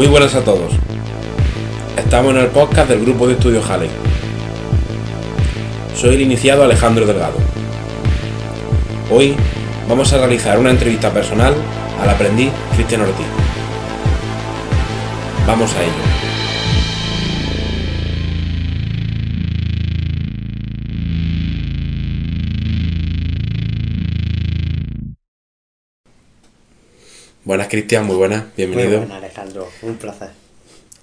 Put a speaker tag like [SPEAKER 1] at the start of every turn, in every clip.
[SPEAKER 1] Muy buenas a todos. Estamos en el podcast del grupo de estudio Halley. Soy el iniciado Alejandro Delgado. Hoy vamos a realizar una entrevista personal al aprendiz Cristian Ortiz. Vamos a ello. Buenas, Cristian, muy buenas, bienvenido.
[SPEAKER 2] Muy buenas, Alejandro, un placer.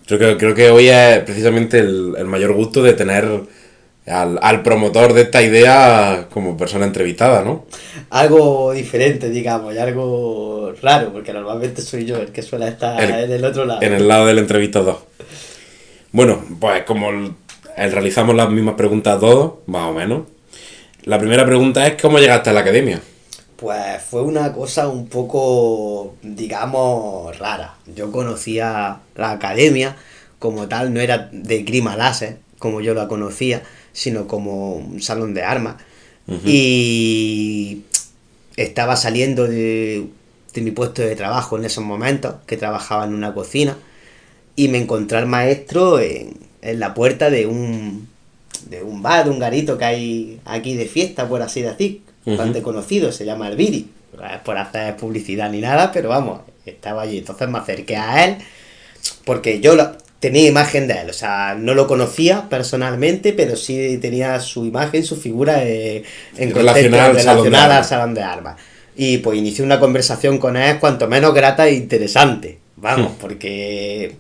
[SPEAKER 1] Creo que hoy es precisamente el mayor gusto de tener al promotor de esta idea como persona entrevistada, ¿no?
[SPEAKER 2] Algo diferente, digamos, y algo raro, porque normalmente soy yo el que suele estar en el otro lado.
[SPEAKER 1] En el lado del entrevistador. Bueno, pues como realizamos las mismas preguntas todos, más o menos. La primera pregunta es ¿cómo llegaste a la academia?
[SPEAKER 2] Pues fue una cosa un poco, digamos, rara. Yo conocía la academia como tal, no era de esgrima láser, como yo la conocía, sino como un salón de armas. Uh-huh. Y estaba saliendo de mi puesto de trabajo en esos momentos, que trabajaba en una cocina, y me encontré al maestro en la puerta de un bar, de un garito que hay aquí de fiesta, por así decir. Bastante conocido, se llama El Viri. No es por hacer publicidad ni nada, pero vamos, estaba allí. Entonces me acerqué a él, porque yo tenía imagen de él, o sea, no lo conocía personalmente, pero sí tenía su imagen, su figura relacionada al salón de armas. Y pues inicié una conversación con él cuanto menos grata e interesante, vamos, porque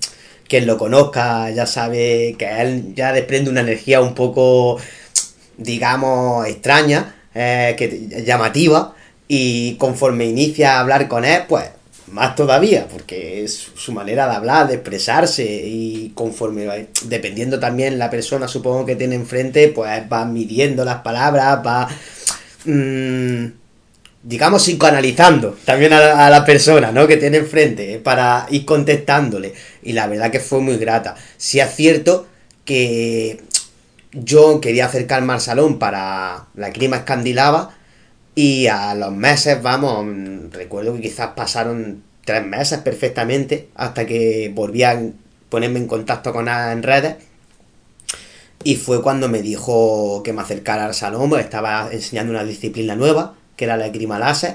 [SPEAKER 2] quien lo conozca ya sabe que él ya desprende una energía un poco, digamos, extraña, llamativa, y conforme inicia a hablar con él, pues más todavía, porque es su manera de hablar, de expresarse, y conforme, dependiendo también la persona, supongo, que tiene enfrente, pues va midiendo las palabras, va, digamos, psicoanalizando también a la persona, ¿no?, que tiene enfrente, para ir contestándole, y la verdad que fue muy grata. Sí es cierto que yo quería acercarme al salón para la esgrima escandinava, y a los meses, vamos, recuerdo que quizás pasaron 3 meses perfectamente hasta que volví a ponerme en contacto con él en redes, y fue cuando me dijo que me acercara al salón, porque estaba enseñando una disciplina nueva, que era la esgrima láser,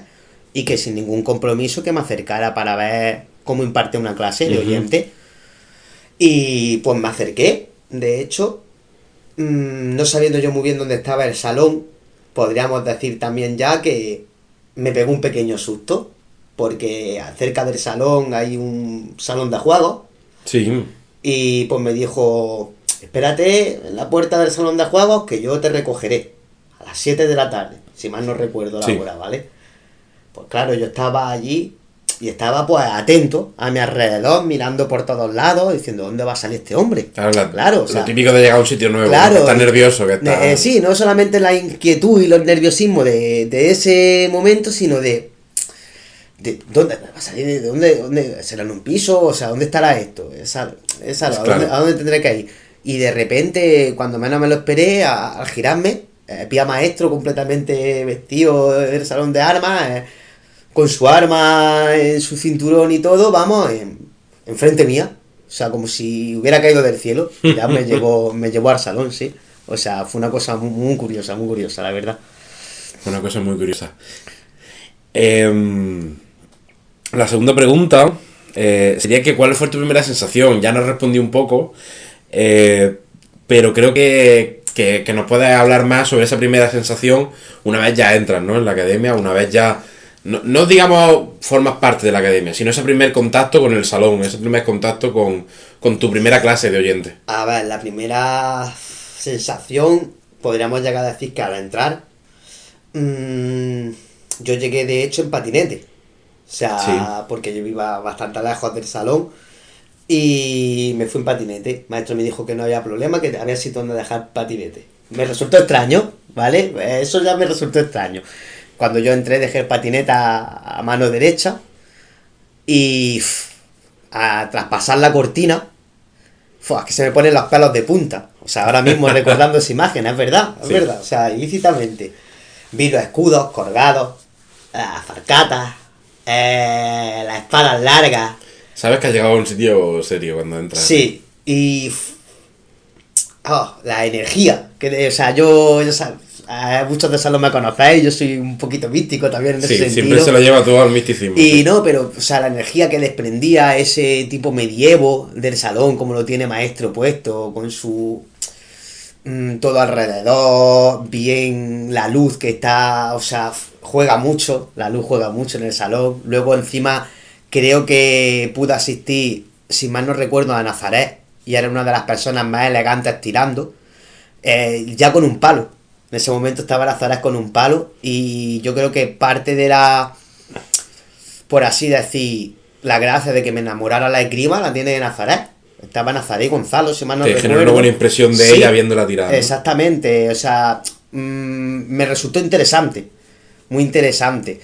[SPEAKER 2] y que sin ningún compromiso que me acercara para ver cómo imparte una clase de oyente. Y pues me acerqué, de hecho, no sabiendo yo muy bien dónde estaba el salón, podríamos decir también ya que me pegó un pequeño susto, porque cerca del salón hay un salón de juegos.
[SPEAKER 1] Sí.
[SPEAKER 2] Y pues me dijo: espérate en la puerta del salón de juegos que yo te recogeré a las 7 de la tarde, si mal no recuerdo la hora, ¿vale? Pues claro, yo estaba allí y estaba pues atento a mi alrededor, mirando por todos lados, diciendo: ¿dónde va a salir este hombre?
[SPEAKER 1] Claro, o sea, lo típico de llegar a un sitio nuevo, claro, que estás nervioso, que está...
[SPEAKER 2] sí, no solamente la inquietud y los nerviosismos de ese momento, sino de ¿dónde va a salir? ¿De dónde? ¿Será en un piso? O sea, ¿dónde estará esto? ¿A dónde tendré que ir? Y de repente, cuando menos me lo esperé, al girarme, vi a maestro completamente vestido del salón de armas, con su arma en su cinturón y todo, vamos, enfrente mía. O sea, como si hubiera caído del cielo. Ya me llevó al salón, sí. O sea, fue una cosa muy curiosa, la verdad.
[SPEAKER 1] Una cosa muy curiosa. La segunda pregunta sería que ¿cuál fue tu primera sensación? Ya nos respondí un poco, pero creo que nos puedes hablar más sobre esa primera sensación una vez ya entras, ¿no?, en la academia, una vez ya... No digamos formas parte de la academia, sino ese primer contacto con el salón, ese primer contacto con tu primera clase de oyente.
[SPEAKER 2] A ver, la primera sensación, podríamos llegar a decir que al entrar, yo llegué de hecho en patinete. O sea, sí, porque yo iba bastante lejos del salón y me fui en patinete. El maestro me dijo que no había problema, que había sitio donde dejar patinete. Me resultó extraño, ¿vale? Eso ya me resultó extraño. Cuando yo entré, dejé el patinete a mano derecha y tras pasar la cortina, es que se me ponen los pelos de punta. O sea, ahora mismo recordando esa imagen, es verdad, es verdad. O sea, ilícitamente. Vi los escudos colgados, las farcatas, las espadas largas,
[SPEAKER 1] Sabes que has llegado a un sitio serio cuando entras.
[SPEAKER 2] Sí, y... la energía. O sea, muchos de esos me conocéis, yo soy un poquito místico también en ese sentido.
[SPEAKER 1] Siempre se lo lleva todo al misticismo.
[SPEAKER 2] Y sí. No, pero, o sea, la energía que desprendía ese tipo medievo del salón, como lo tiene Maestro puesto, con su... todo alrededor, bien la luz que está, o sea, la luz juega mucho en el salón. Luego encima creo que pude asistir, si mal no recuerdo, a Nazaret, y era una de las personas más elegantes tirando, ya con un palo. En ese momento estaba Nazaret con un palo, y yo creo que parte de la, por así decir, la gracia de que me enamorara la esgrima la tiene Nazaret. Estaba Nazaret y Gonzalo, si mal no recuerdo.
[SPEAKER 1] Te generó una buena impresión de ella viéndola tirar, ¿no?
[SPEAKER 2] Exactamente, o sea, me resultó interesante, muy interesante.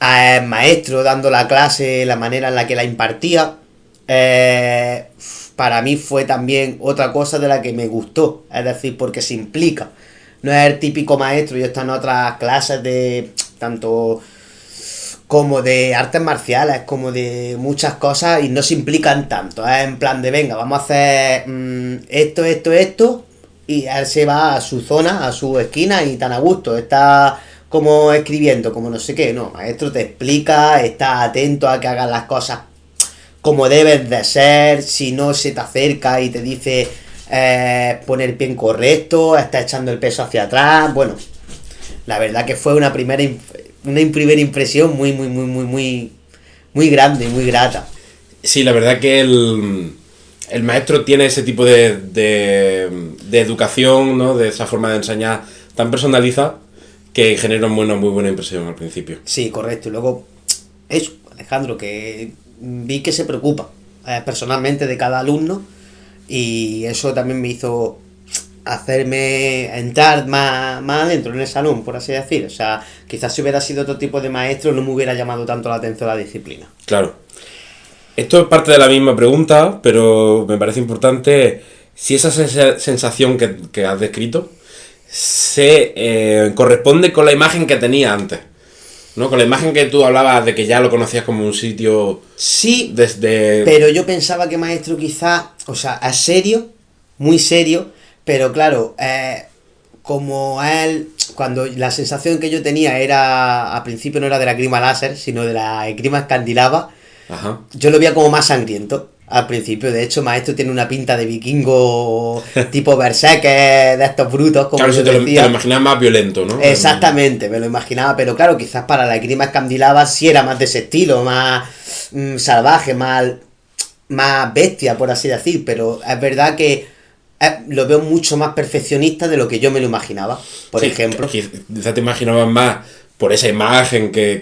[SPEAKER 2] El maestro dando la clase, la manera en la que la impartía, para mí fue también otra cosa de la que me gustó, es decir, porque se implica. No es el típico maestro, yo he estado en otras clases de tanto como de artes marciales, como de muchas cosas, y no se implican tanto, es en plan de venga, vamos a hacer esto, y él se va a su zona, a su esquina, y tan a gusto, está como escribiendo, como no sé qué, no, maestro te explica, está atento a que hagas las cosas como deben de ser, si no se te acerca y te dice poner el pie en correcto, está echando el peso hacia atrás, bueno, la verdad que fue una primera impresión muy grande y muy grata.
[SPEAKER 1] Sí, la verdad que el maestro tiene ese tipo de educación, ¿no? De esa forma de enseñar tan personalizada que genera una muy buena impresión al principio.
[SPEAKER 2] Sí, correcto. Y luego, eso, Alejandro, que vi que se preocupa personalmente de cada alumno, y eso también me hizo hacerme entrar más adentro en el salón, por así decir. O sea, quizás si hubiera sido otro tipo de maestro no me hubiera llamado tanto la atención la disciplina.
[SPEAKER 1] Claro. Esto es parte de la misma pregunta, pero me parece importante si esa sensación que has descrito se corresponde con la imagen que tenía antes, ¿no? Con la imagen que tú hablabas de que ya lo conocías como un sitio...
[SPEAKER 2] Sí,
[SPEAKER 1] desde...
[SPEAKER 2] pero yo pensaba que maestro quizás, o sea, es serio, muy serio, pero claro, como él, cuando la sensación que yo tenía era, al principio no era de la esgrima láser, sino de la esgrima escandinava,
[SPEAKER 1] Ajá.
[SPEAKER 2] Yo lo veía como más sangriento al principio. De hecho, maestro tiene una pinta de vikingo tipo berserker, de estos brutos, como
[SPEAKER 1] claro,
[SPEAKER 2] yo
[SPEAKER 1] te lo
[SPEAKER 2] decía.
[SPEAKER 1] imaginabas más violento, ¿no?
[SPEAKER 2] Exactamente, me lo imaginaba, pero claro, quizás para la esgrima escandinava sí era más de ese estilo, más salvaje, más bestia, por así decir, pero es verdad que lo veo mucho más perfeccionista de lo que yo me lo imaginaba, por ejemplo.
[SPEAKER 1] Quizás te imaginabas más por esa imagen que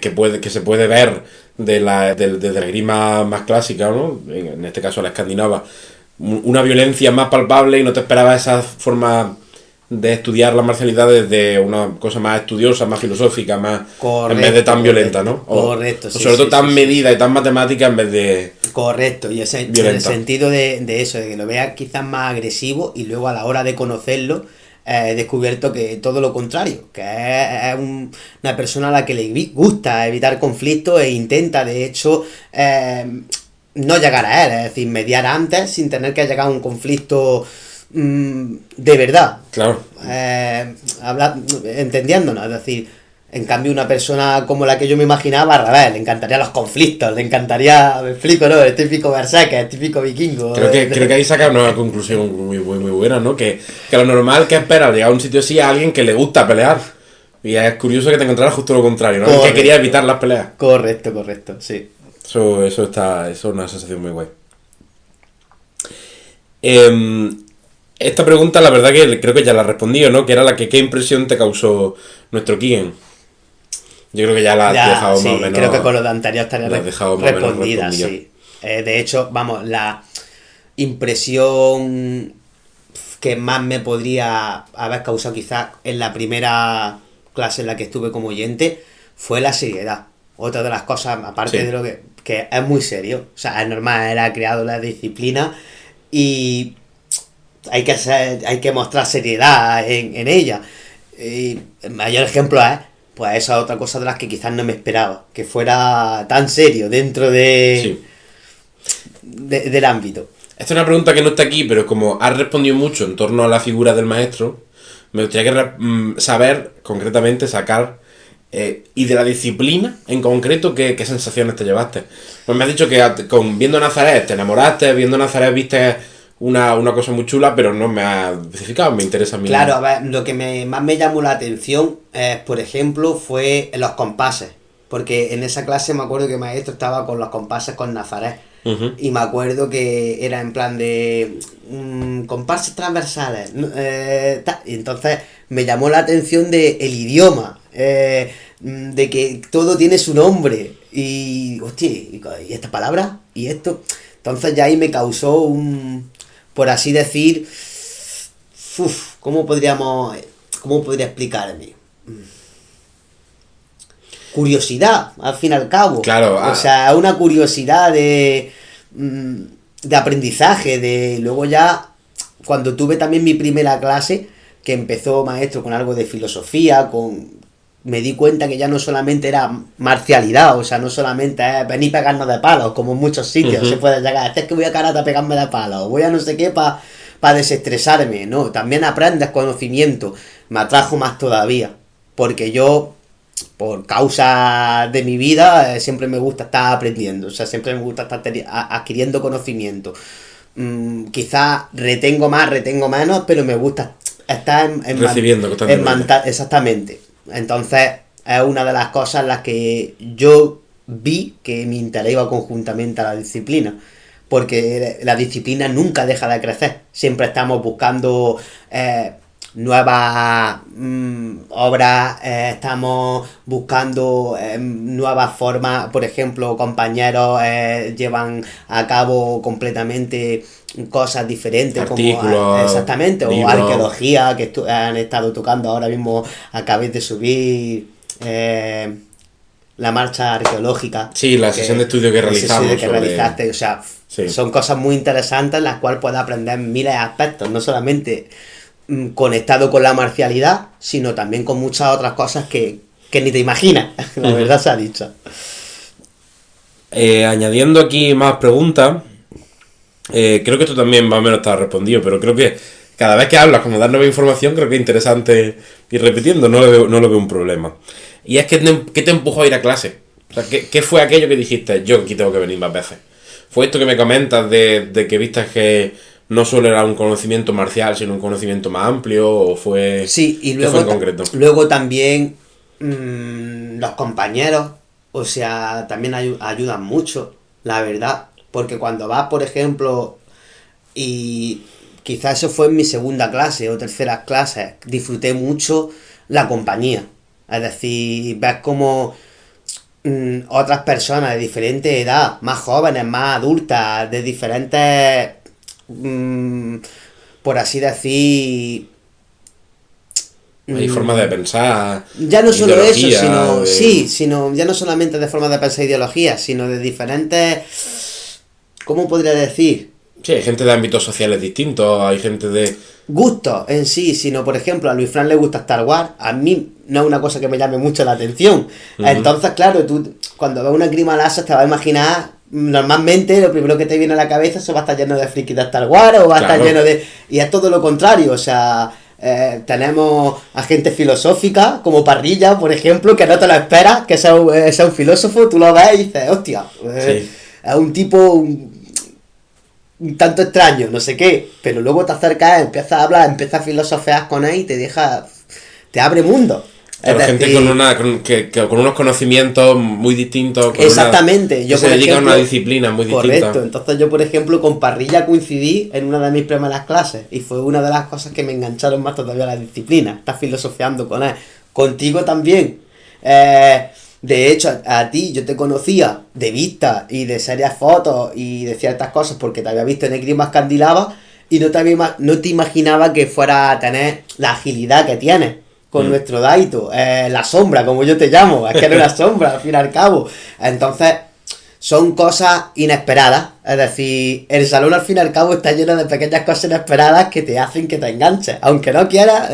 [SPEAKER 1] se puede ver de la esgrima más clásica, ¿no? En este caso la escandinava, una violencia más palpable, y no te esperabas esa forma de estudiar la marcialidad desde una cosa más estudiosa, más filosófica, más
[SPEAKER 2] correcto,
[SPEAKER 1] en vez de tan violenta, ¿no?
[SPEAKER 2] Correcto,
[SPEAKER 1] sí. Sobre todo tan medida y tan matemática en vez de...
[SPEAKER 2] Correcto, y en el sentido de eso, de que lo veas quizás más agresivo, y luego a la hora de conocerlo he descubierto que todo lo contrario, que es una persona a la que le gusta evitar conflictos e intenta, de hecho, no llegar a él, es decir, mediar antes sin tener que llegar a un conflicto de verdad.
[SPEAKER 1] Claro.
[SPEAKER 2] Entendiéndonos, es decir, en cambio una persona como la que yo me imaginaba, al revés, le encantaría los conflictos, le encantaría, me explico, ¿no? El típico berserker, el típico vikingo.
[SPEAKER 1] Creo que ahí saca una conclusión muy buena, ¿no? Que lo normal que espera llegar a un sitio así a alguien que le gusta pelear. Y es curioso que te encontraras justo lo contrario, ¿no? Correcto. Que quería evitar las peleas.
[SPEAKER 2] Correcto, sí.
[SPEAKER 1] Eso es una sensación muy guay. Esta pregunta, la verdad que creo que ya la respondí, ¿no? Que era la que ¿qué impresión te causó nuestro Kigen? Yo creo que ya la has dejado
[SPEAKER 2] sí,
[SPEAKER 1] más o menos.
[SPEAKER 2] Creo que con lo de anterior estaría respondida, sí. De hecho, vamos, la impresión que más me podría haber causado quizás en la primera clase en la que estuve como oyente fue la seriedad. Otra de las cosas, aparte de lo que es muy serio, o sea, es normal, era creado la disciplina y hay que mostrar seriedad en ella. Y el mayor ejemplo es, pues esa otra cosa de las que quizás no me esperaba, que fuera tan serio dentro de...
[SPEAKER 1] Sí.
[SPEAKER 2] del ámbito.
[SPEAKER 1] Esta es una pregunta que no está aquí, pero como has respondido mucho en torno a la figura del maestro, me gustaría saber, concretamente, sacar, y de la disciplina en concreto, ¿qué sensaciones te llevaste? Pues me has dicho que viendo Nazaret te enamoraste, viendo Nazaret viste una cosa muy chula, pero no me has especificado, me interesa a mí.
[SPEAKER 2] Claro, a ver, lo que más me llamó la atención, por ejemplo, fue los compases. Porque en esa clase me acuerdo que el maestro estaba con los compases con Nazaret.
[SPEAKER 1] Uh-huh.
[SPEAKER 2] Y me acuerdo que era en plan de compases transversales. Y entonces me llamó la atención de el idioma. De que todo tiene su nombre. Y, hostia, ¿y esta palabra? ¿Y esto? Entonces ya ahí me causó por así decir, ¿cómo podría explicarme? Curiosidad, al fin y al cabo.
[SPEAKER 1] Claro.
[SPEAKER 2] O sea, una curiosidad de aprendizaje, luego ya, cuando tuve también mi primera clase, que empezó maestro con algo de filosofía, me di cuenta que ya no solamente era marcialidad, o sea, no solamente es venir y pegarnos de palos, como en muchos sitios se puede llegar, es que voy a karate a pegarme de palos, voy a no sé qué para desestresarme, no, también aprendes conocimiento, me atrajo más todavía, porque yo, por causa de mi vida, siempre me gusta estar aprendiendo, o sea, siempre me gusta estar adquiriendo conocimiento. Quizás retengo más, retengo menos, pero me gusta estar
[SPEAKER 1] recibiendo constantemente.
[SPEAKER 2] Exactamente. Entonces, es una de las cosas en las que yo vi que mi interés iba conjuntamente a la disciplina. Porque la disciplina nunca deja de crecer. Siempre estamos buscando nuevas obras, estamos buscando nuevas formas. Por ejemplo, compañeros llevan a cabo completamente cosas diferentes,
[SPEAKER 1] artículos,
[SPEAKER 2] como exactamente,
[SPEAKER 1] libros,
[SPEAKER 2] o arqueología que han estado tocando. Ahora mismo acabé de subir la marcha arqueológica.
[SPEAKER 1] Sí, la sesión de estudio que realizamos.
[SPEAKER 2] Realizaste, o sea, sí. Son cosas muy interesantes en las cuales puedes aprender miles de aspectos, no solamente conectado con la marcialidad, sino también con muchas otras cosas que ni te imaginas, la verdad se ha dicho.
[SPEAKER 1] Añadiendo aquí más preguntas, creo que esto también más o menos está respondido, pero creo que cada vez que hablas, como dar nueva información, creo que es interesante ir repitiendo, no lo veo un problema. Y es que ¿qué te empujó a ir a clase? O sea, ¿qué fue aquello que dijiste? Yo aquí tengo que venir más veces. ¿Fue esto que me comentas de que viste que no solo era un conocimiento marcial, sino un conocimiento más amplio? ¿O fue,
[SPEAKER 2] sí, y luego,
[SPEAKER 1] fue en concreto?
[SPEAKER 2] Luego también los compañeros, o sea, también ayudan mucho, la verdad. Porque cuando vas, por ejemplo, y quizás eso fue en mi segunda clase o tercera clase, disfruté mucho la compañía. Es decir, ves como otras personas de diferente edad, más jóvenes, más adultas, de diferentes, por así decir...
[SPEAKER 1] Hay formas de pensar.
[SPEAKER 2] Ya no solo eso, sino ya no solamente de formas de pensar ideologías, sino de diferentes... ¿Cómo podría decir?
[SPEAKER 1] Sí, hay gente de ámbitos sociales distintos, hay gente de...
[SPEAKER 2] Gustos en sí, sino por ejemplo a Luis Fran le gusta Star Wars, a mí no es una cosa que me llame mucho la atención. Uh-huh. Entonces, claro, tú cuando ves una Grima Láser te vas a imaginar, normalmente lo primero que te viene a la cabeza eso va a estar lleno de frikis de Star Wars o va a estar lleno de... Y es todo lo contrario, o sea... tenemos a gente filosófica como Parrilla, por ejemplo, que no te lo esperas, que sea un filósofo, tú lo ves y dices, hostia,
[SPEAKER 1] sí.
[SPEAKER 2] Es un tipo un tanto extraño, no sé qué, pero luego te acercas, empiezas a hablar, empiezas a filosofear con él y te abre mundo.
[SPEAKER 1] Claro, gente decir, con unos conocimientos muy distintos.
[SPEAKER 2] Exactamente.
[SPEAKER 1] Yo, que se dedica a una disciplina muy distinta.
[SPEAKER 2] Correcto. Entonces yo, por ejemplo, con Parrilla coincidí en una de mis primeras clases y fue una de las cosas que me engancharon más todavía a la disciplina. Estás filosofeando con él. Contigo también. De hecho, a ti yo te conocía de vista y de serias fotos y de ciertas cosas porque te había visto en Esgrima Escandinava y no te imaginaba que fuera a tener la agilidad que tienes con nuestro Daito, la sombra, como yo te llamo, es que era una sombra, al fin y al cabo. Entonces, son cosas inesperadas, es decir, el salón al fin y al cabo está lleno de pequeñas cosas inesperadas que te hacen que te enganches. Aunque no quieras,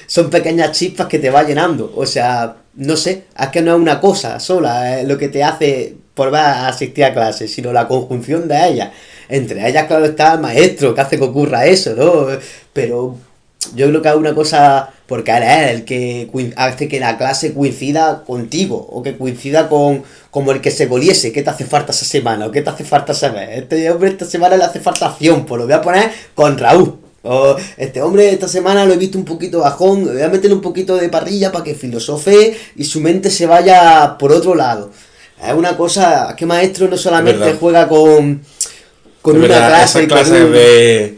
[SPEAKER 2] son pequeñas chispas que te va llenando. O sea, no sé, es que no es una cosa sola lo que te hace por ver a asistir a clases, sino la conjunción de ellas. Entre ellas, claro, está el maestro, que hace que ocurra eso, ¿no? Pero yo creo que es una cosa, porque él es el que hace que la clase coincida contigo, o que coincida con como el que se goliese. ¿Qué te hace falta esa semana? ¿O qué te hace falta ese mes? Este hombre esta semana le hace falta acción, pues lo voy a poner con Raúl. O este hombre esta semana lo he visto un poquito bajón, voy a meterle un poquito de parrilla para que filosofe y su mente se vaya por otro lado. Es una cosa que maestro no solamente juega con una clase.
[SPEAKER 1] Esas clases de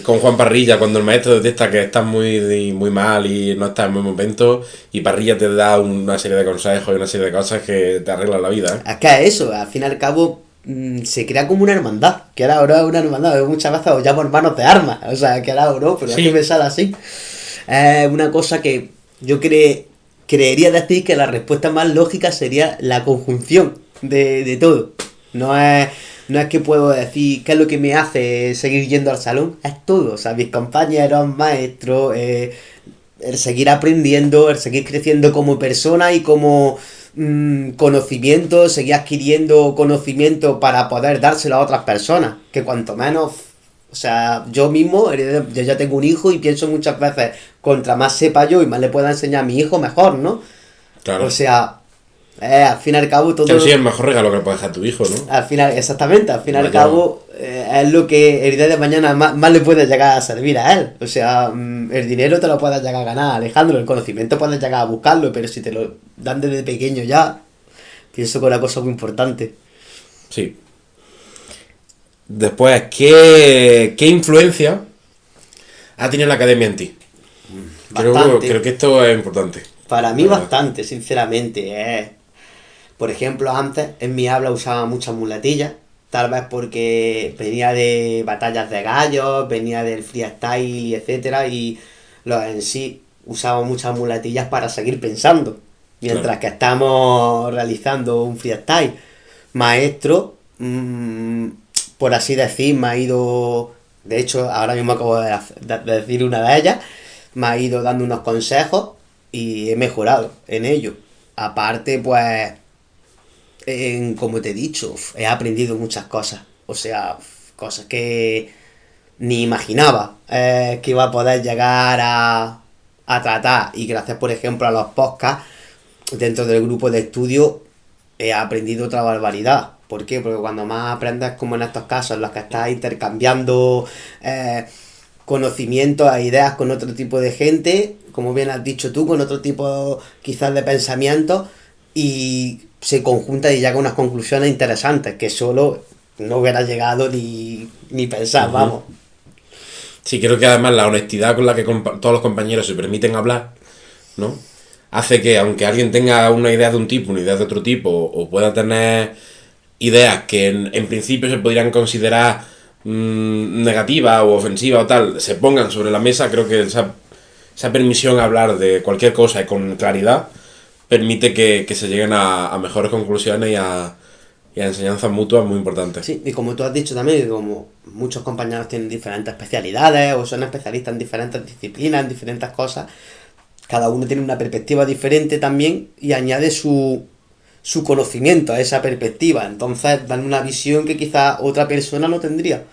[SPEAKER 1] con Juan Parrilla, cuando el maestro detecta que estás muy mal y no estás en buen momento, y Parrilla te da una serie de consejos y una serie de cosas que te arreglan la vida, ¿eh?
[SPEAKER 2] Es que es eso, al fin y al cabo se crea como una hermandad, que ahora es una hermandad, muchas veces os llamo hermanos de armas, o sea, que ahora no, pero sí. Es que me sale así. Es una cosa que yo creería decir que la respuesta más lógica sería la conjunción de todo. No es que puedo decir qué es lo que me hace seguir yendo al salón, es todo, o sea, mis compañeros, maestros, el seguir aprendiendo, el seguir creciendo como persona y como conocimiento, seguir adquiriendo conocimiento para poder dárselo a otras personas, que cuanto menos, o sea, yo mismo, yo ya tengo un hijo y pienso muchas veces, contra más sepa yo y más le pueda enseñar a mi hijo, mejor, ¿no?
[SPEAKER 1] Claro.
[SPEAKER 2] O sea, al fin y al cabo todo...
[SPEAKER 1] Pero sí, el mejor regalo que le puedes dejar a tu hijo, ¿no?
[SPEAKER 2] Al final, exactamente, al fin y al cabo es lo que el día de mañana más le puede llegar a servir a él. O sea, el dinero te lo puedes llegar a ganar, Alejandro, el conocimiento puedes llegar a buscarlo, pero si te lo dan desde pequeño ya, pienso que es una cosa muy importante.
[SPEAKER 1] Sí. Después, ¿qué influencia ha tenido la academia en ti? Creo que esto es importante.
[SPEAKER 2] Para mí bastante, sinceramente. Por ejemplo, antes en mi habla usaba muchas muletillas, tal vez porque venía de batallas de gallos, venía del freestyle y etcétera, y en sí usaba muchas muletillas para seguir pensando, mientras que estamos realizando un freestyle. Maestro, por así decir, me ha ido, de hecho ahora mismo acabo de decir una de ellas, me ha ido dando unos consejos y he mejorado en ello. Aparte, pues, como te he dicho, he aprendido muchas cosas. O sea, cosas que ni imaginaba que iba a poder llegar a tratar. Y gracias, por ejemplo, a los podcasts, dentro del grupo de estudio, he aprendido otra barbaridad. ¿Por qué? Porque cuando más aprendes, como en estos casos, en los que estás intercambiando conocimientos e ideas con otro tipo de gente, como bien has dicho tú, con otro tipo quizás de pensamientos, y se conjunta y llega a unas conclusiones interesantes que solo no hubiera llegado ni pensar, vamos.
[SPEAKER 1] Sí, creo que además la honestidad con la que todos los compañeros se permiten hablar, ¿no?, hace que aunque alguien tenga una idea de un tipo, una idea de otro tipo, o pueda tener ideas que en principio se podrían considerar negativas o ofensivas o tal, se pongan sobre la mesa. Creo que esa permisión a hablar de cualquier cosa y con claridad permite que se lleguen a mejores conclusiones y a enseñanzas mutuas muy importantes.
[SPEAKER 2] Sí, y como tú has dicho también, como muchos compañeros tienen diferentes especialidades o son especialistas en diferentes disciplinas, en diferentes cosas, cada uno tiene una perspectiva diferente también y añade su conocimiento a esa perspectiva. Entonces dan una visión que quizá otra persona no tendría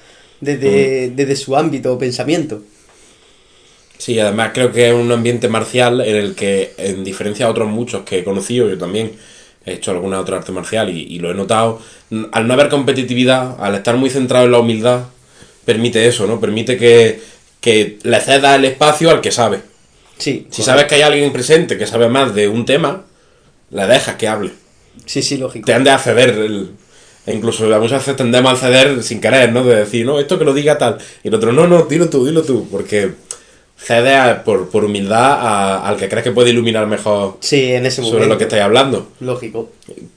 [SPEAKER 2] desde su ámbito o pensamiento.
[SPEAKER 1] Sí, además creo que es un ambiente marcial en el que, en diferencia a otros muchos que he conocido, yo también he hecho alguna otra arte marcial y lo he notado, al no haber competitividad, al estar muy centrado en la humildad, permite eso, ¿no? Permite que le cedas el espacio al que sabe.
[SPEAKER 2] Sí,
[SPEAKER 1] si sabes que hay alguien presente que sabe más de un tema, le dejas que hable.
[SPEAKER 2] Sí, lógico.
[SPEAKER 1] Te han de acceder, incluso muchas veces tendemos a ceder sin querer, ¿no? De decir, no, esto que lo diga tal. Y el otro, no, dilo tú, porque cedes por humildad al que crees que puede iluminar mejor
[SPEAKER 2] en ese
[SPEAKER 1] sobre
[SPEAKER 2] momento
[SPEAKER 1] lo que estáis hablando.
[SPEAKER 2] Lógico.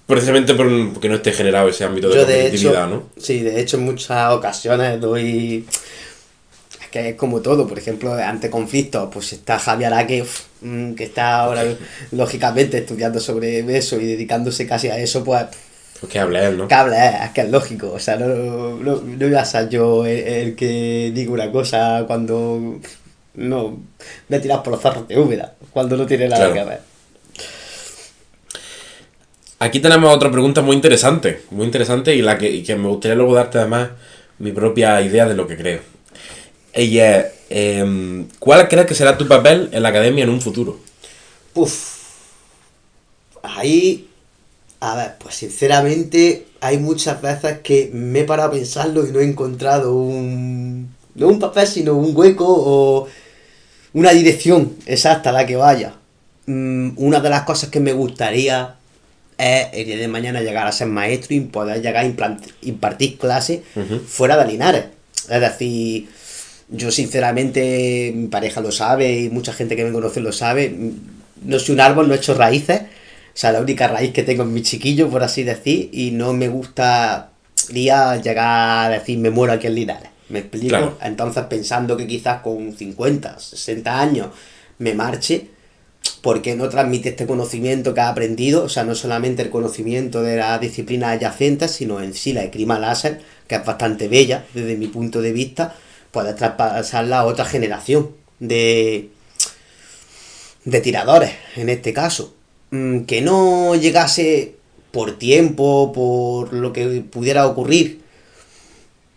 [SPEAKER 1] Precisamente porque no esté generado ese ámbito de competitividad, ¿no?
[SPEAKER 2] Sí, de hecho en muchas ocasiones doy... Es que es como todo, por ejemplo, ante conflictos, pues está Javier Araque, que está ahora lógicamente estudiando sobre eso y dedicándose casi a eso, pues
[SPEAKER 1] que hable él, ¿no?
[SPEAKER 2] Que hable él, es que es lógico, o sea, no voy a ser yo el que diga una cosa cuando no me he tirado por los zarros de Úbeda, cuando no tiene nada que ver.
[SPEAKER 1] Aquí tenemos otra pregunta muy interesante y que me gustaría luego darte además mi propia idea de lo que creo. Ella, ¿cuál crees que será tu papel en la academia en un futuro?
[SPEAKER 2] Uf, ahí, a ver, pues sinceramente hay muchas veces que me he parado a pensarlo y no he encontrado no un papel, sino un hueco o una dirección exacta a la que vaya. Una de las cosas que me gustaría es el día de mañana llegar a ser maestro y poder llegar a impartir clases fuera de Linares. Es decir, yo sinceramente, mi pareja lo sabe y mucha gente que me conoce lo sabe, no soy un árbol, no he hecho raíces, o sea, la única raíz que tengo es mi chiquillo, por así decir, y no me gustaría llegar a decir me muero aquí en Linares. ¿Me explico?
[SPEAKER 1] Claro.
[SPEAKER 2] Entonces, pensando que quizás con 50, 60 años me marche, ¿por qué no transmite este conocimiento que ha aprendido? O sea, no solamente el conocimiento de las disciplinas adyacentes, sino en sí la esgrima láser, que es bastante bella desde mi punto de vista, poder traspasarla a otra generación de tiradores, en este caso. Que no llegase por tiempo, por lo que pudiera ocurrir,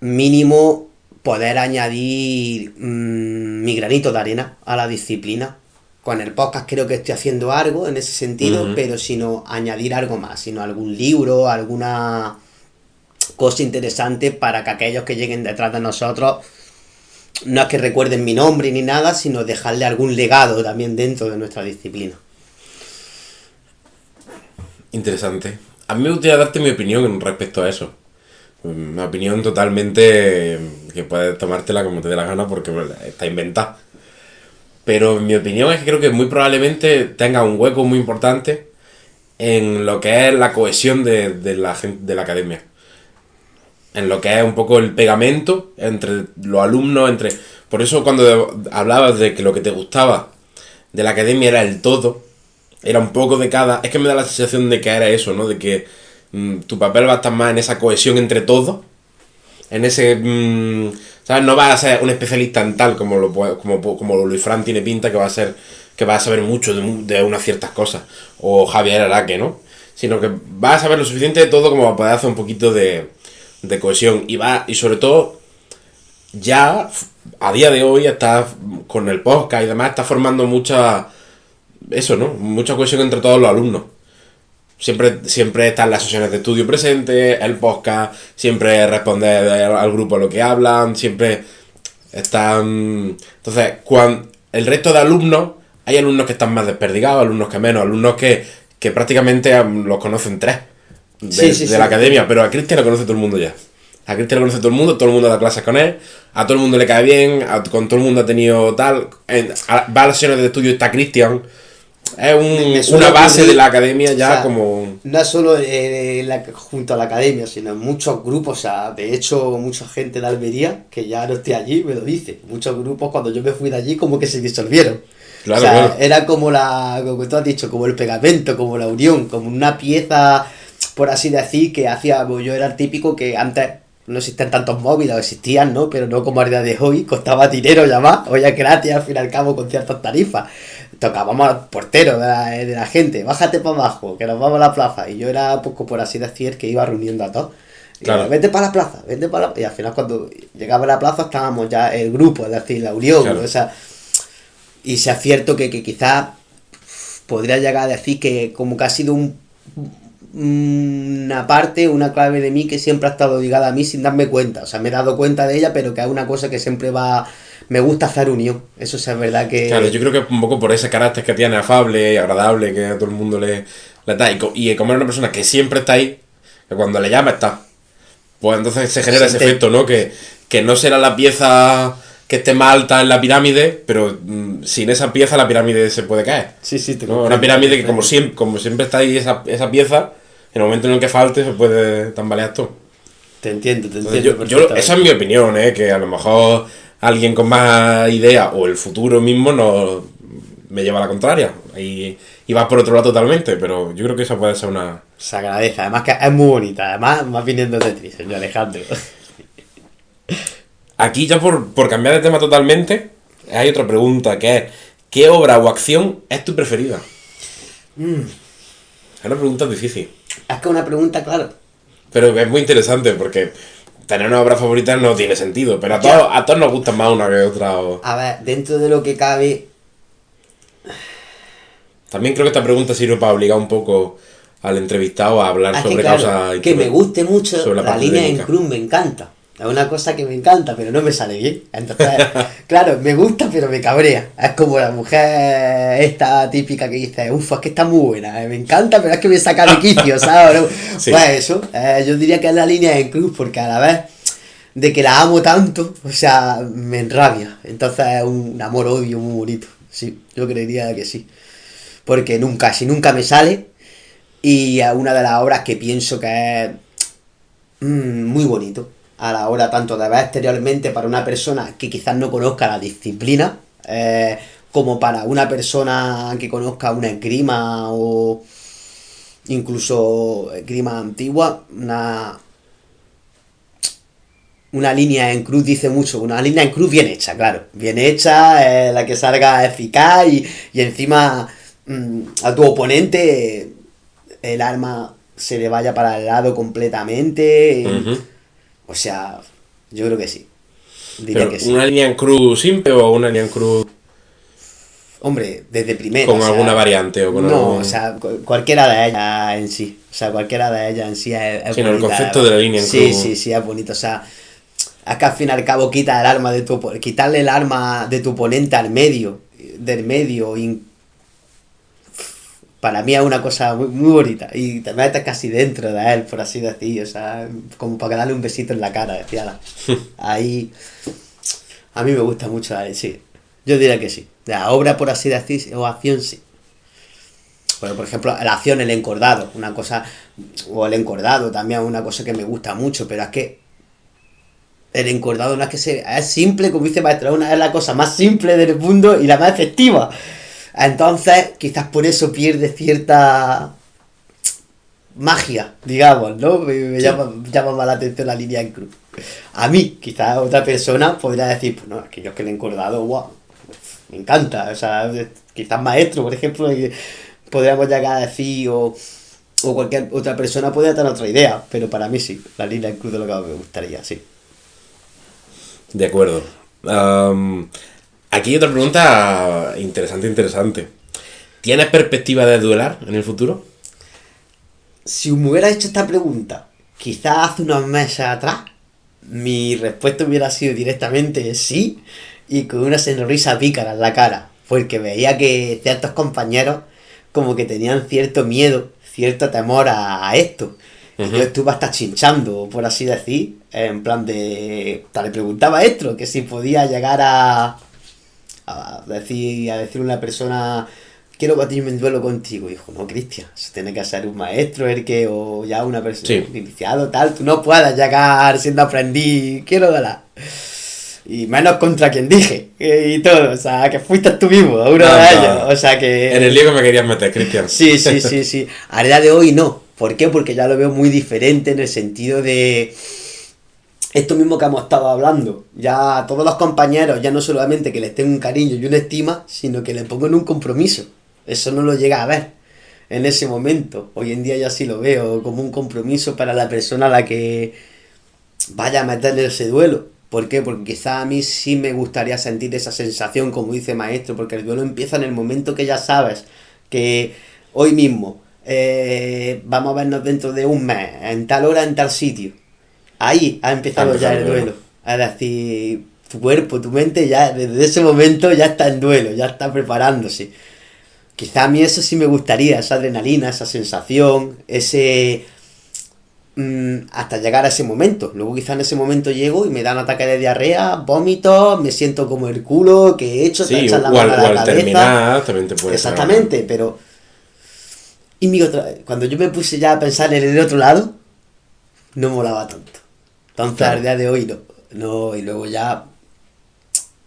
[SPEAKER 2] mínimo poder añadir mi granito de arena a la disciplina. Con el podcast creo que estoy haciendo algo en ese sentido, pero sino añadir algo más, sino algún libro, alguna cosa interesante para que aquellos que lleguen detrás de nosotros no es que recuerden mi nombre ni nada, sino dejarle algún legado también dentro de nuestra disciplina.
[SPEAKER 1] Interesante. A mí me gustaría darte mi opinión respecto a eso. Una opinión totalmente que puedes tomártela como te dé la gana porque está inventada. Pero mi opinión es que creo que muy probablemente tenga un hueco muy importante en lo que es la cohesión de la gente de la academia. En lo que es un poco el pegamento entre los alumnos, Por eso cuando hablabas de que lo que te gustaba de la academia era el todo, era un poco de cada... Es que me da la sensación de que era eso, ¿no? De que tu papel va a estar más en esa cohesión entre todos, en ese... ¿sabes? No vas a ser un especialista en tal como Luis Fran tiene pinta que va a saber mucho de unas ciertas cosas, o Javier Araque, ¿no? Sino que vas a saber lo suficiente de todo como para poder hacer un poquito de cohesión y sobre todo ya a día de hoy estás con el podcast y demás, estás formando mucha cohesión entre todos los alumnos. Siempre están las sesiones de estudio presentes, el podcast, siempre responder al grupo lo que hablan, siempre están... Entonces, cuando el resto de alumnos, hay alumnos que están más desperdigados, alumnos que menos, alumnos que prácticamente los conocen tres de la academia, pero a Cristian lo conoce todo el mundo ya. A Cristian lo conoce todo el mundo da clases con él, a todo el mundo le cae bien, con todo el mundo ha tenido tal... va a las sesiones de estudio y está Cristian. Es una base de la academia ya, o sea, como...
[SPEAKER 2] No es solo junto a la academia, sino en muchos grupos. O sea, de hecho, mucha gente de Almería, que ya no estoy allí, me lo dice. Muchos grupos, cuando yo me fui de allí, como que se disolvieron.
[SPEAKER 1] Claro,
[SPEAKER 2] o sea,
[SPEAKER 1] bueno.
[SPEAKER 2] Era como como tú has dicho, como el pegamento, como la unión, como una pieza, por así decir, que hacía... Yo era el típico que antes... No existen tantos móviles, existían, ¿no? Pero no como a día de hoy, costaba dinero llamar, hoy es gratis al fin y al cabo con ciertas tarifas. Tocábamos al portero de la gente, bájate para abajo, que nos vamos a la plaza. Y yo era poco, por así decir, que iba reuniendo a todos.
[SPEAKER 1] Claro.
[SPEAKER 2] Vete para la plaza, vete para la... Y al final cuando llegaba a la plaza estábamos ya el grupo, es decir, la unión,
[SPEAKER 1] claro.
[SPEAKER 2] O sea, y si es cierto que quizás podría llegar a decir que como que ha sido una parte, una clave de mí que siempre ha estado ligada a mí sin darme cuenta. O sea, me he dado cuenta de ella, pero que es una cosa que siempre me gusta hacer unión. Eso es verdad que...
[SPEAKER 1] Claro, yo creo que es un poco por ese carácter que tiene, afable y agradable, que a todo el mundo le da. Y como es una persona que siempre está ahí, que cuando le llama está. Pues entonces se genera ese efecto, ¿no? Que no será la pieza que esté más alta en la pirámide, pero sin esa pieza la pirámide se puede caer.
[SPEAKER 2] Sí, te
[SPEAKER 1] ¿no? Una pirámide que como siempre está ahí esa pieza, en el momento en el que falte se puede tambalear todo.
[SPEAKER 2] Te entiendo.
[SPEAKER 1] Esa es mi opinión, que a lo mejor alguien con más idea o el futuro mismo no me lleva a la contraria y vas por otro lado totalmente, pero yo creo que esa puede ser una...
[SPEAKER 2] Se agradece, además que es muy bonita, además más viniendo de ti, señor Alejandro.
[SPEAKER 1] Aquí ya por cambiar de tema totalmente, hay otra pregunta que es: ¿qué obra o acción es tu preferida? Es una pregunta difícil.
[SPEAKER 2] Es que una pregunta, claro.
[SPEAKER 1] Pero es muy interesante porque tener una obra favorita no tiene sentido, pero a todos nos gustan más una que otra.
[SPEAKER 2] A ver, dentro de lo que cabe...
[SPEAKER 1] También creo que esta pregunta sirve para obligar un poco al entrevistado a hablar sobre cosas...
[SPEAKER 2] Que me guste mucho la línea en cruz, me encanta. Es una cosa que me encanta, pero no me sale bien. Entonces, claro, me gusta, pero me cabrea. Es como la mujer esta típica que dice, es que está muy buena, me encanta, pero es que me saca de quicio, ¿sabes? Sí. Pues eso, yo diría que es la línea en cruz, porque a la vez de que la amo tanto, o sea, me enrabia. Entonces es un amor-odio muy bonito. Sí, yo creería que sí. Porque casi nunca me sale, y es una de las obras que pienso que es muy bonito. A la hora tanto de ver exteriormente para una persona que quizás no conozca la disciplina, como para una persona que conozca una esgrima o incluso esgrima antigua, una línea en cruz dice mucho, una línea en cruz bien hecha, claro, bien hecha, la que salga eficaz y encima a tu oponente el arma se le vaya para el lado completamente. O sea, yo creo que sí. Diría que sí.
[SPEAKER 1] ¿Una línea en cruz simple o una línea en cruz?
[SPEAKER 2] Hombre, desde primera.
[SPEAKER 1] ¿Con alguna variante? O con
[SPEAKER 2] o sea, cualquiera de ellas en sí. O sea, cualquiera de ellas en sí es
[SPEAKER 1] bonita. El concepto de la línea en cruz.
[SPEAKER 2] Sí, es bonito. O sea, es que al fin y al cabo quitarle el arma de tu oponente del medio. Para mí es una cosa muy, muy bonita. Y te metes casi dentro de él, por así decir. O sea, como para darle un besito en la cara, decía. Ahí. A mí me gusta mucho, sí. Yo diría que sí. La obra, por así decir, o acción, sí. Bueno, por ejemplo, la acción, el encordado. Una cosa. O el encordado también es una cosa que me gusta mucho. Pero es que. El encordado no es que es simple, como dice Maestro. Es la cosa más simple del mundo y la más efectiva. Entonces, quizás por eso pierde cierta magia, digamos, ¿no? Me llama más la atención la línea en cruz. A mí, quizás otra persona podría decir, pues no, es que yo que le he encordado, wow, me encanta. O sea, quizás Maestro, por ejemplo, podríamos llegar a decir, o cualquier otra persona podría tener otra idea, pero para mí sí, la línea en cruz de lo que me gustaría, sí.
[SPEAKER 1] De acuerdo. Aquí hay otra pregunta interesante. ¿Tienes perspectiva de duelar en el futuro?
[SPEAKER 2] Si me hubiera hecho esta pregunta, quizás hace unos meses atrás, mi respuesta hubiera sido directamente sí, y con una sonrisa pícara en la cara, porque veía que ciertos compañeros como que tenían cierto miedo, cierto temor a esto. Y yo estuve hasta chinchando, por así decir, en plan de... Le preguntaba a esto, que si podía llegar a decir a una persona, quiero batirme en duelo contigo. Y dijo, no, Cristian, eso tiene que ser un maestro, o ya una persona iniciado, tal, tú no puedas llegar siendo aprendiz, quiero ganar. Y menos contra quien dije, y todo, o sea, que fuiste tú mismo, uno de ellos, o sea que...
[SPEAKER 1] En el lío que me querías meter, Cristian.
[SPEAKER 2] Sí. A día de hoy no. ¿Por qué? Porque ya lo veo muy diferente en el sentido de... Esto mismo que hemos estado hablando, ya a todos los compañeros, ya no solamente que les tengo un cariño y una estima, sino que les pongo en un compromiso. Eso no lo llega a ver en ese momento. Hoy en día ya sí lo veo como un compromiso para la persona a la que vaya a meterle ese duelo. ¿Por qué? Porque quizá a mí sí me gustaría sentir esa sensación, como dice Maestro, porque el duelo empieza en el momento que ya sabes que hoy mismo vamos a vernos dentro de un mes, en tal hora, en tal sitio. Ahí ha empezado ya el duelo. Es decir, tu cuerpo, tu mente ya desde ese momento ya está en duelo, ya está preparándose. Quizá a mí eso sí me gustaría, esa adrenalina, esa sensación, ese... hasta llegar a ese momento. Luego quizá en ese momento llego y me dan ataque de diarrea, vómitos, me siento como el culo que he hecho, te echan la mano a la cabeza.
[SPEAKER 1] Terminar, también te puede
[SPEAKER 2] exactamente, ser, pero... cuando yo me puse ya a pensar en el otro lado, no molaba tanto. Entonces, claro. Al día de hoy no, y luego ya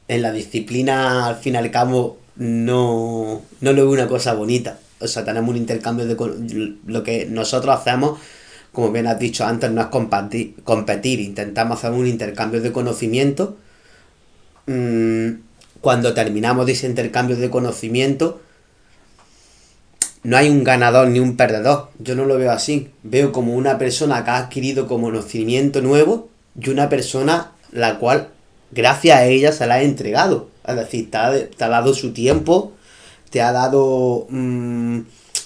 [SPEAKER 2] en la disciplina, al fin y al cabo, no lo veo una cosa bonita. O sea, tenemos un intercambio de lo que nosotros hacemos, como bien has dicho antes, no es competir. Intentamos hacer un intercambio de conocimiento. Cuando terminamos de ese intercambio de conocimiento, no hay un ganador ni un perdedor. Yo no lo veo así. Veo como una persona que ha adquirido como conocimiento nuevo y una persona la cual, gracias a ella, se la ha entregado. Es decir, te ha dado su tiempo, te ha dado,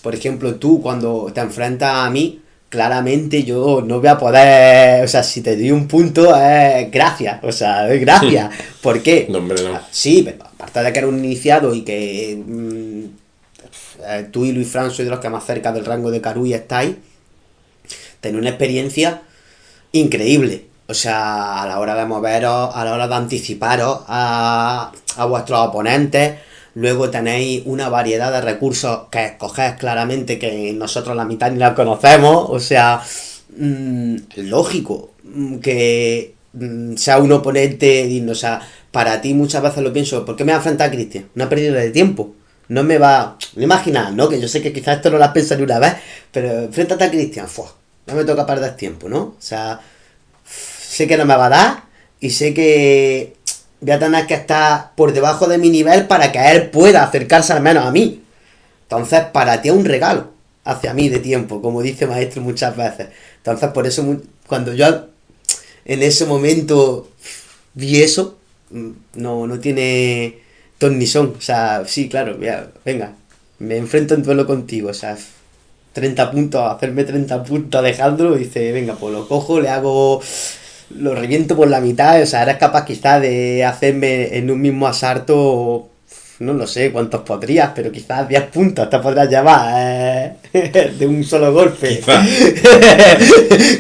[SPEAKER 2] por ejemplo, tú cuando te enfrentas a mí, claramente yo no voy a poder, o sea, si te doy un punto, gracias, o sea, es gracias. ¿Por qué?
[SPEAKER 1] No, hombre, no.
[SPEAKER 2] Sí, pero aparte de que eres un iniciado y que tú y Luis Fran sois de los que más cerca del rango de Karui estáis, tenéis una experiencia increíble. O sea, a la hora de moveros, a la hora de anticiparos a vuestros oponentes. Luego tenéis una variedad de recursos que escogéis claramente, que nosotros la mitad ni la conocemos. O sea, lógico que sea un oponente digno. O sea, para ti muchas veces lo pienso, ¿por qué me va a enfrentar a Cristian? Una pérdida de tiempo. No me va... No imaginar, ¿no? Que yo sé que quizás esto no lo has pensado ni una vez, pero enfréntate a Cristian, no me toca perder tiempo, ¿no? O sea, sé que no me va a dar y sé que voy a tener que estar por debajo de mi nivel para que él pueda acercarse al menos a mí. Entonces, para ti es un regalo hacia mí de tiempo, como dice Maestro muchas veces. Entonces, por eso, cuando yo en ese momento vi eso, no tiene ton ni son. O sea, sí, claro, venga, me enfrento en duelo contigo, o sea... 30 puntos, hacerme 30 puntos Alejandro, dice, venga, pues lo cojo, lo reviento por la mitad, o sea, eres capaz quizás de hacerme en un mismo asalto, no lo sé cuántos podrías, pero quizás 10 puntos te podrías llevar de un solo golpe.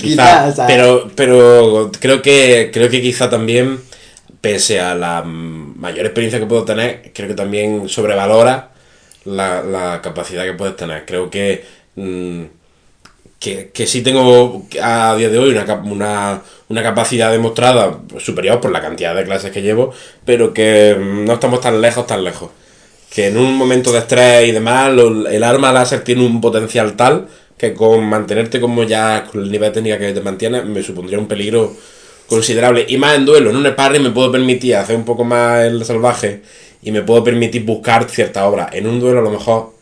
[SPEAKER 1] Quizás, o sea, pero creo que quizá también, pese a la mayor experiencia que puedo tener, creo que también sobrevalora la capacidad que puedes tener. Creo que sí tengo a día de hoy una capacidad demostrada superior por la cantidad de clases que llevo, pero que no estamos tan lejos. Que en un momento de estrés y demás, el arma láser tiene un potencial tal que con mantenerte como ya con el nivel de técnica que te mantienes me supondría un peligro considerable. Y más en duelo, en un sparring me puedo permitir hacer un poco más el salvaje y me puedo permitir buscar ciertas obras. En un duelo a lo mejor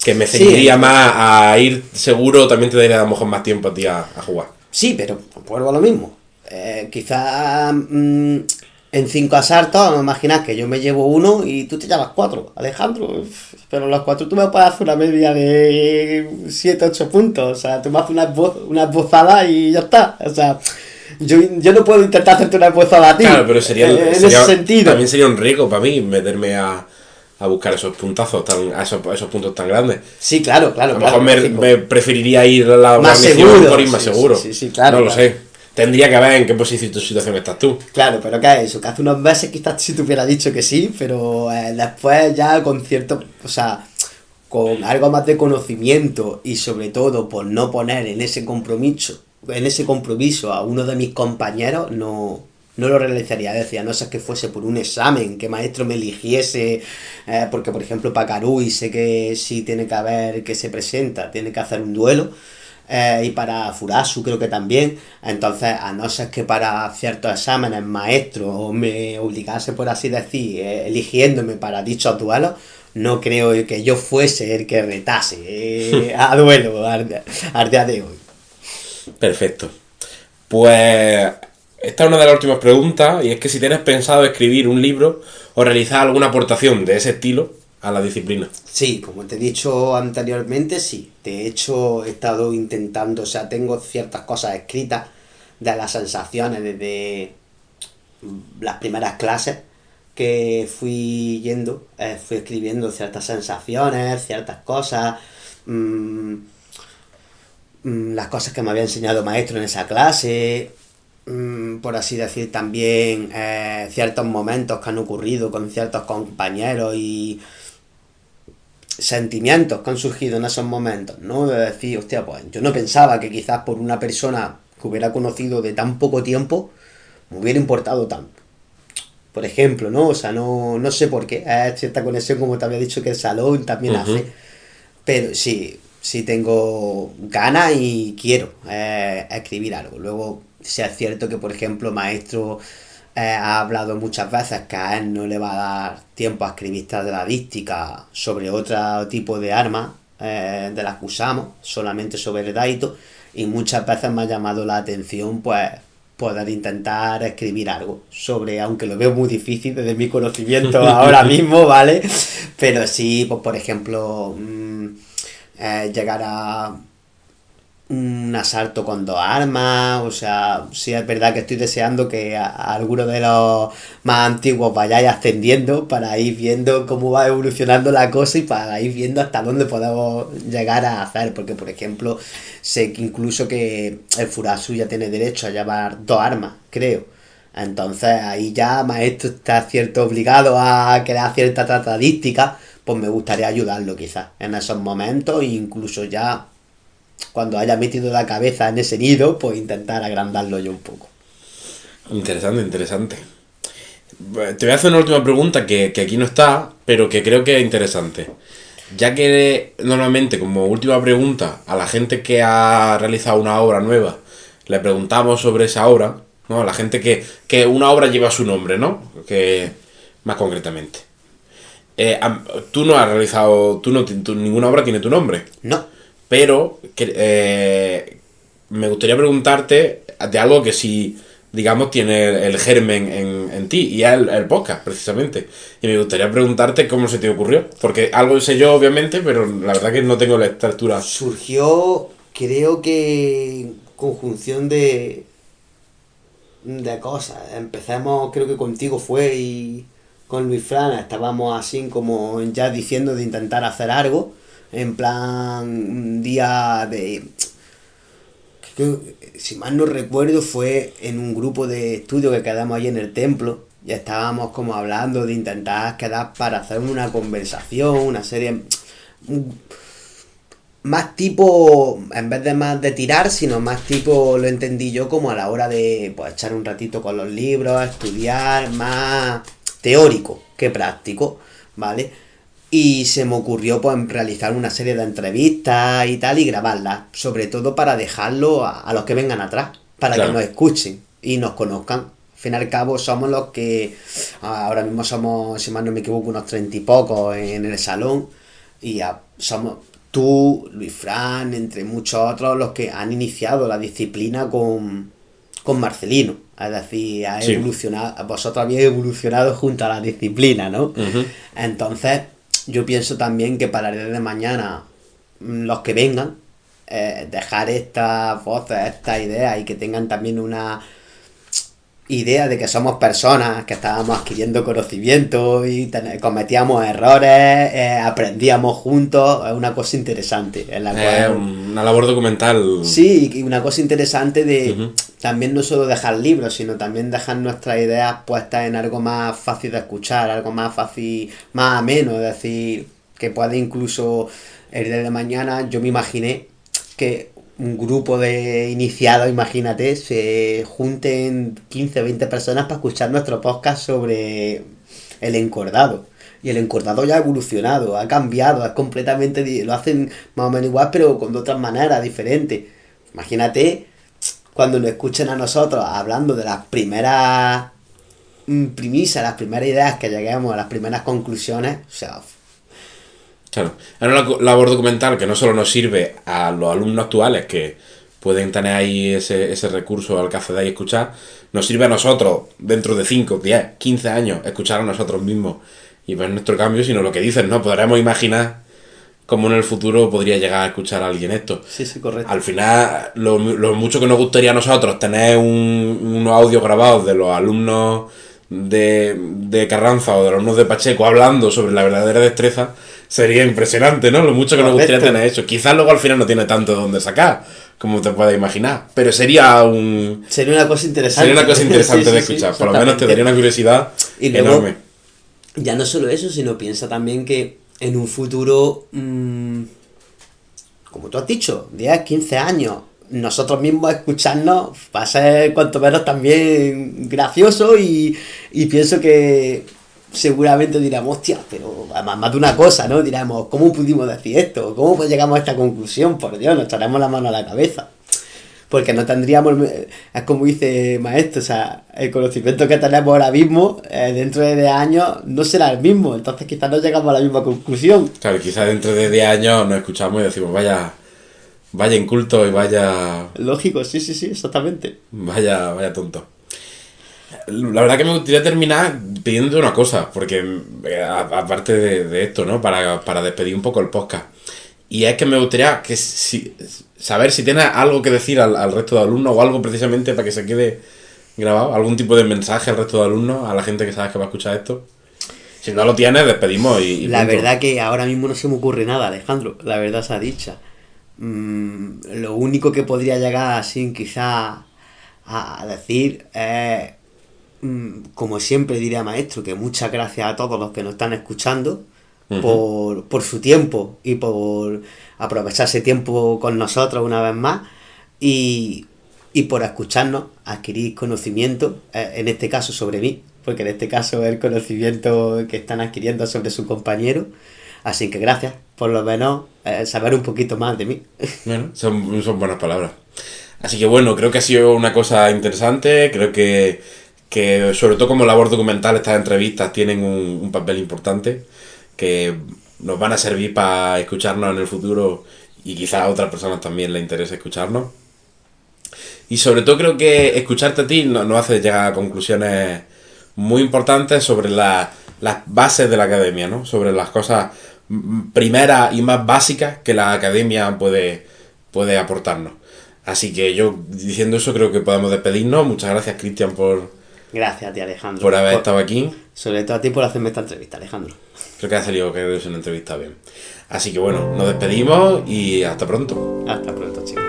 [SPEAKER 1] que me ceñiría más a ir seguro, también te daría a lo mejor más tiempo a ti a jugar.
[SPEAKER 2] Sí, pero vuelvo a lo mismo. Quizás en 5 asaltos, imaginas que yo me llevo 1 y tú te llevas 4, Alejandro. Pero los 4 tú me puedes hacer una media de 7, 8 puntos. O sea, tú me haces una esbozada y ya está. O sea, yo no puedo intentar hacerte una esbozada a ti.
[SPEAKER 1] Claro, pero sería
[SPEAKER 2] ese sentido.
[SPEAKER 1] También sería un riesgo para mí meterme a buscar esos puntazos esos puntos tan grandes.
[SPEAKER 2] Sí, claro.
[SPEAKER 1] A lo mejor me preferiría ir a la
[SPEAKER 2] más seguro,
[SPEAKER 1] por ir más seguro.
[SPEAKER 2] Sí, claro.
[SPEAKER 1] No lo sé. Tendría que ver en qué situación estás tú.
[SPEAKER 2] Claro, pero ¿qué es eso? Que hace unos meses quizás si te hubiera dicho que sí, pero después ya con cierto... O sea, con algo más de conocimiento y sobre todo por no poner en ese compromiso a uno de mis compañeros, no lo realizaría. Decía, no sé que fuese por un examen, que maestro me eligiese, porque por ejemplo para Karui sé que sí tiene que haber, que se presenta, tiene que hacer un duelo, y para Furasu creo que también. Entonces, a no ser que para ciertos exámenes maestro me obligase, por así decir, eligiéndome para dichos duelos, no creo que yo fuese el que retase a duelo al día de hoy.
[SPEAKER 1] Perfecto. Pues esta es una de las últimas preguntas, y es que si tienes pensado escribir un libro o realizar alguna aportación de ese estilo a la disciplina.
[SPEAKER 2] Sí, como te he dicho anteriormente, sí. De hecho, he estado intentando, o sea, tengo ciertas cosas escritas de las sensaciones desde las primeras clases que fui yendo, fui escribiendo ciertas sensaciones, ciertas cosas, las cosas que me había enseñado maestro en esa clase, por así decir, también ciertos momentos que han ocurrido con ciertos compañeros y sentimientos que han surgido en esos momentos, ¿no? De decir, hostia, pues yo no pensaba que quizás por una persona que hubiera conocido de tan poco tiempo me hubiera importado tanto. Por ejemplo, ¿no? O sea, no sé por qué. Es cierta conexión, como te había dicho, que el salón también hace. Pero sí tengo ganas y quiero escribir algo. Luego, si es cierto que, por ejemplo, maestro ha hablado muchas veces que a él no le va a dar tiempo a escribir estadística sobre otro tipo de armas de las que usamos, solamente sobre el Daito, y muchas veces me ha llamado la atención, pues, poder intentar escribir algo sobre, aunque lo veo muy difícil desde mi conocimiento ahora mismo, ¿vale? Pero sí, pues por ejemplo, llegar a un asalto con 2 armas, o sea, sí es verdad que estoy deseando que a algunos de los más antiguos vayáis ascendiendo para ir viendo cómo va evolucionando la cosa y para ir viendo hasta dónde podemos llegar a hacer, porque por ejemplo, sé que incluso que el Furasu ya tiene derecho a llevar 2 armas, creo. Entonces ahí ya maestro está cierto obligado a crear cierta estadística, pues me gustaría ayudarlo quizás en esos momentos e incluso ya cuando haya metido la cabeza en ese nido, pues intentar agrandarlo yo un poco.
[SPEAKER 1] Interesante, interesante. Te voy a hacer una última pregunta que aquí no está, pero que creo que es interesante. Ya que normalmente como última pregunta a la gente que ha realizado una obra nueva, le preguntamos sobre esa obra, ¿no? A la gente que una obra lleva su nombre, ¿no? Que más concretamente. Tú no has realizado, ninguna obra tiene tu nombre.
[SPEAKER 2] No.
[SPEAKER 1] Pero me gustaría preguntarte de algo que sí, digamos, tiene el germen en ti, y es el podcast, precisamente. Y me gustaría preguntarte cómo se te ocurrió, porque algo sé yo, obviamente, pero la verdad que no tengo la estructura.
[SPEAKER 2] Surgió, creo que, conjunción de cosas. Empezamos, creo que contigo fue, y con Luis Fran estábamos así como ya diciendo de intentar hacer algo. En plan, un día de... si mal no recuerdo, fue en un grupo de estudio que quedamos ahí en el templo. Y estábamos como hablando de intentar quedar para hacer una conversación, una serie... Más tipo, en vez de más de tirar, sino más tipo, lo entendí yo como a la hora de pues echar un ratito con los libros, estudiar, más teórico que práctico, ¿vale? Y se me ocurrió pues realizar una serie de entrevistas y tal y grabarlas, sobre todo para dejarlo a los que vengan atrás, para claro, que nos escuchen y nos conozcan. Al fin y al cabo somos los que ahora mismo somos, si mal no me equivoco, unos 30 y pocos en el salón, y somos tú, Luis Fran, entre muchos otros, los que han iniciado la disciplina con Marcelino. Es decir, ha evolucionado, vosotros habéis evolucionado junto a la disciplina, ¿no? Uh-huh. Entonces yo pienso también que para el día de mañana, los que vengan, dejar estas voces, estas ideas, y que tengan también una idea de que somos personas que estábamos adquiriendo conocimiento y cometíamos errores, aprendíamos juntos, es una cosa interesante. En la cual,
[SPEAKER 1] una labor documental.
[SPEAKER 2] Sí, y una cosa interesante de también no solo dejar libros, sino también dejar nuestras ideas puestas en algo más fácil de escuchar, algo más fácil, más ameno, es decir, que puede incluso el día de mañana, yo me imaginé que un grupo de iniciados, imagínate, se junten 15 o 20 personas para escuchar nuestro podcast sobre el encordado. Y el encordado ya ha evolucionado, ha cambiado, es completamente, lo hacen más o menos igual, pero con otras maneras diferentes. Imagínate cuando nos escuchen a nosotros hablando de las primeras premisas, las primeras ideas que lleguemos, a las primeras conclusiones, o sea...
[SPEAKER 1] Claro, es una labor documental que no solo nos sirve a los alumnos actuales que pueden tener ahí ese recurso al que acceder y escuchar, nos sirve a nosotros dentro de 5, 10, 15 años escuchar a nosotros mismos y ver nuestro cambio, sino lo que dicen, ¿no? Podremos imaginar cómo en el futuro podría llegar a escuchar a alguien esto.
[SPEAKER 2] Sí, correcto.
[SPEAKER 1] Al final, lo mucho que nos gustaría a nosotros tener unos audios grabados de los alumnos de Carranza o de los alumnos de Pacheco hablando sobre la verdadera destreza, sería impresionante, ¿no? Lo mucho que nos gustaría tener eso. Quizás luego al final no tiene tanto de dónde sacar, como te puedes imaginar, pero sería
[SPEAKER 2] una cosa interesante.
[SPEAKER 1] Sería una cosa interesante de escuchar, por lo menos te daría una curiosidad
[SPEAKER 2] y luego, enorme. Ya no solo eso, sino piensa también que en un futuro, como tú has dicho, 10, 15 años, nosotros mismos escucharnos va a ser cuanto menos también gracioso, y pienso que seguramente diremos, hostia, pero más de una cosa, ¿no? Diremos, ¿cómo pudimos decir esto? ¿Cómo llegamos a esta conclusión? Por Dios, nos echaremos la mano a la cabeza. Porque no tendríamos, es como dice Maestro, o sea, el conocimiento que tenemos ahora mismo, dentro de 10 años, no será el mismo. Entonces quizás no llegamos a la misma conclusión.
[SPEAKER 1] Claro, quizás dentro de 10 años nos escuchamos y decimos, vaya Vaya inculto y vaya...
[SPEAKER 2] Lógico, sí, exactamente.
[SPEAKER 1] Vaya tonto. La verdad que me gustaría terminar pidiéndote una cosa, porque aparte de esto, ¿no? Para despedir un poco el podcast. Y es que me gustaría saber si tienes algo que decir al resto de alumnos o algo precisamente para que se quede grabado, algún tipo de mensaje al resto de alumnos, a la gente que sabes que va a escuchar esto. Si no lo tienes, despedimos y
[SPEAKER 2] La
[SPEAKER 1] punto.
[SPEAKER 2] verdad que ahora mismo no se me ocurre nada, Alejandro, la verdad sea dicha. Lo único que podría llegar así quizá a decir es, como siempre diría maestro, que muchas gracias a todos los que nos están escuchando por su tiempo y por aprovechar ese tiempo con nosotros una vez más y por escucharnos, adquirir conocimiento, en este caso sobre mí, porque en este caso es el conocimiento que están adquiriendo sobre su compañero. Así que gracias por lo menos saber un poquito más de mí.
[SPEAKER 1] Bueno, son buenas palabras. Así que bueno, creo que ha sido una cosa interesante, creo que sobre todo como labor documental estas entrevistas tienen un papel importante, que nos van a servir para escucharnos en el futuro y quizás a otras personas también les interese escucharnos. Y sobre todo creo que escucharte a ti nos hace llegar a conclusiones muy importantes sobre las bases de la academia, ¿no? Sobre las cosas primeras y más básicas que la academia puede aportarnos. Así que yo, diciendo eso, creo que podemos despedirnos. Muchas gracias, Cristian,
[SPEAKER 2] Gracias a ti, Alejandro.
[SPEAKER 1] por haber estado aquí.
[SPEAKER 2] Sobre todo a ti por hacerme esta entrevista, Alejandro.
[SPEAKER 1] Creo que ha salido, creo que es una entrevista bien. Así que bueno, nos despedimos y hasta pronto.
[SPEAKER 2] Hasta pronto, chicos.